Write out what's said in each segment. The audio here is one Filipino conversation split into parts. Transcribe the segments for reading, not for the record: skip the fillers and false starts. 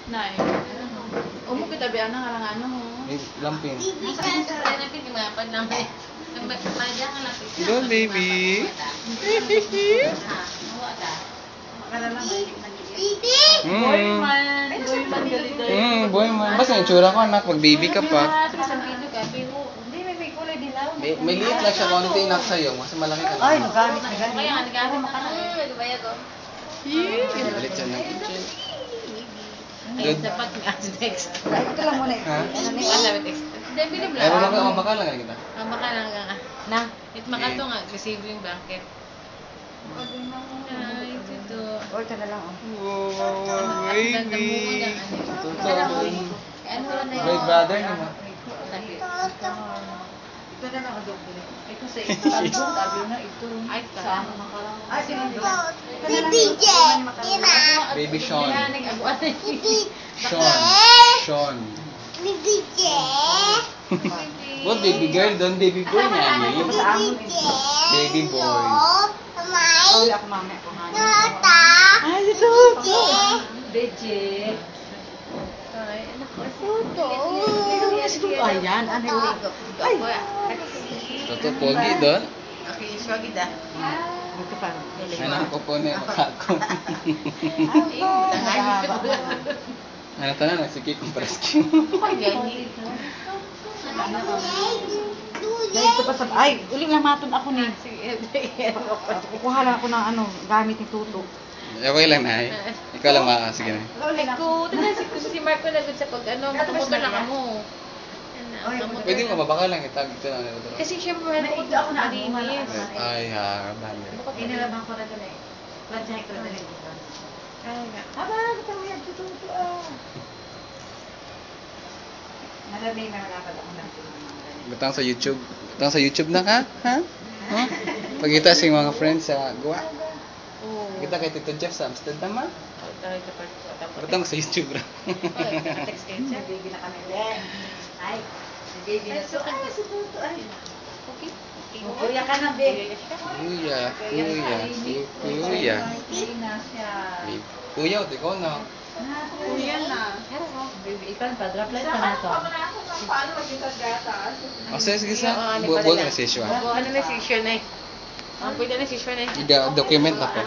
Nay. Umo kita biya na harangan mo. Lampin. Go, baby. Boy man gali. Boy man. Basta yung tsura ko anak, pag baby ka pa. Hindi, may kulay dilaw. May liit lang siya konti inak sa'yo, kasi malaki ka na. Ay, nagamit. Kaya nga, nag-aaral makaraan. Ulit siya ng kitchen. Ay, dapat nga next. Ito lang muna. Ha? Hindi, bilib Ay, wala lang. ka, baka lang kita. Baka lang nga. Na. It makato nga, receive yung blanket. Ay, ito. O, ito na lang. Wow, baby. Ano Totoo. Great brother niyo mo. Ito na lang. Adobo. Ay, kasi ito, sabi na ito. Ay, saan makarang. Ay, sige. Baby Sean. Sean. What baby girl? Don't baby boy niya ni. Baby boy. Ay, ako mamaya ko nga. Ay, ito. Beje. Ay, anak ko. Ayan, ano yung ligo? Ay. Totoo pogi doon. Okay, swagi da. Ito pa. Anak ko po na ako. Ano tanan na sige kung presky. Ito pa sa... Ay, uling lang matun ako ni. Kukuha lang ako ng ano, gamit ni Tuto. Okay lang na. Ikaw lang sige na. Ko, si Marco na good sa pag ano, matumotor lang mo. Pwede mo mabaka lang itag ito lang. Kasi syempre, ako na malinis. Ay ha, bali. Inilabang ko na ito na eh. Plansyahin ko na rin dito. Ay, nga. Aba, katawiyag si Tuto ah. Malamig na malapad ako ng Butang sa YouTube. Butang sa YouTube na ka? Ha? Ha? Pagkita sa mga friends sa Goa. Kita kay Tito Jeff sa Amsterdam ha? Butang sa YouTube ra. Text kayo siya. baby na kami din. Ay, si baby na so. Ay, si Tuto ay. Okay. Kuya ka na, baby. Kuya. Kuya, di ko na. Kuya na. Baby, ikaw pa, drop light pa na ito. O sige sa. Buwan na si Shua. Ano na si Sean eh? Pwede na si Sean eh. Document ako.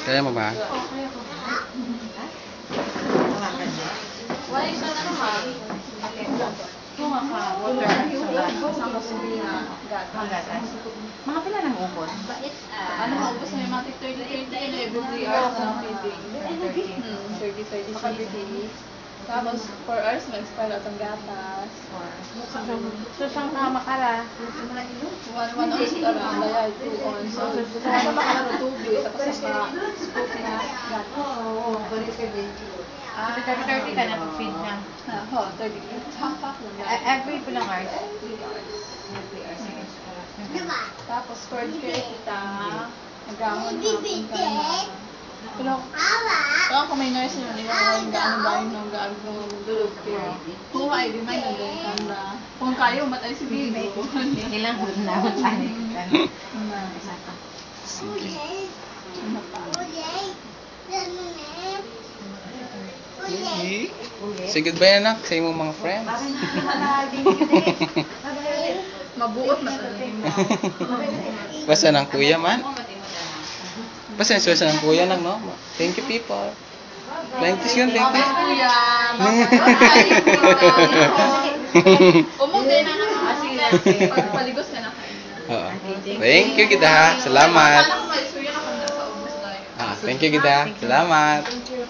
Kaya mo ba? Wala isa na naman. Ito nga ka. Water. Mga pila ng upon? Ano mo, gusto may mga 30 every hours ng feeding. 30. Tapos 4 hours mag-expire at ang gatas. So, siyang makara? 1 ounce ka lang, bayad 2 ounces. So, sa makala ng tubig, tapos sa scoop na gatas. Oo, balik ka din. 30 ka na pag-feed niya. Oo, 30. Half-pack lang. Every pilang hours? Tapos for care kita, nag-ahon hapon ka na. Pero kung may nurse yun, yung gaano ng dulog care. Kung ay, di may nandun na. Kung kaya, umatay si Bibo. Kailangan na matay. Sige. Say goodbye anak sa imong mga friends. Mabuot na talaga. Basta ng kuya man. Basta ng kuya nang no. Thank you people. Plenty yun, thank you. Kuya, umugay na naman. Sige, pagpaligos ka na kayo. Oo. Thank you kita. Salamat. Akala ko may suya ka kung nasa ubos tayo. Thank you kita. Salamat. Thank you.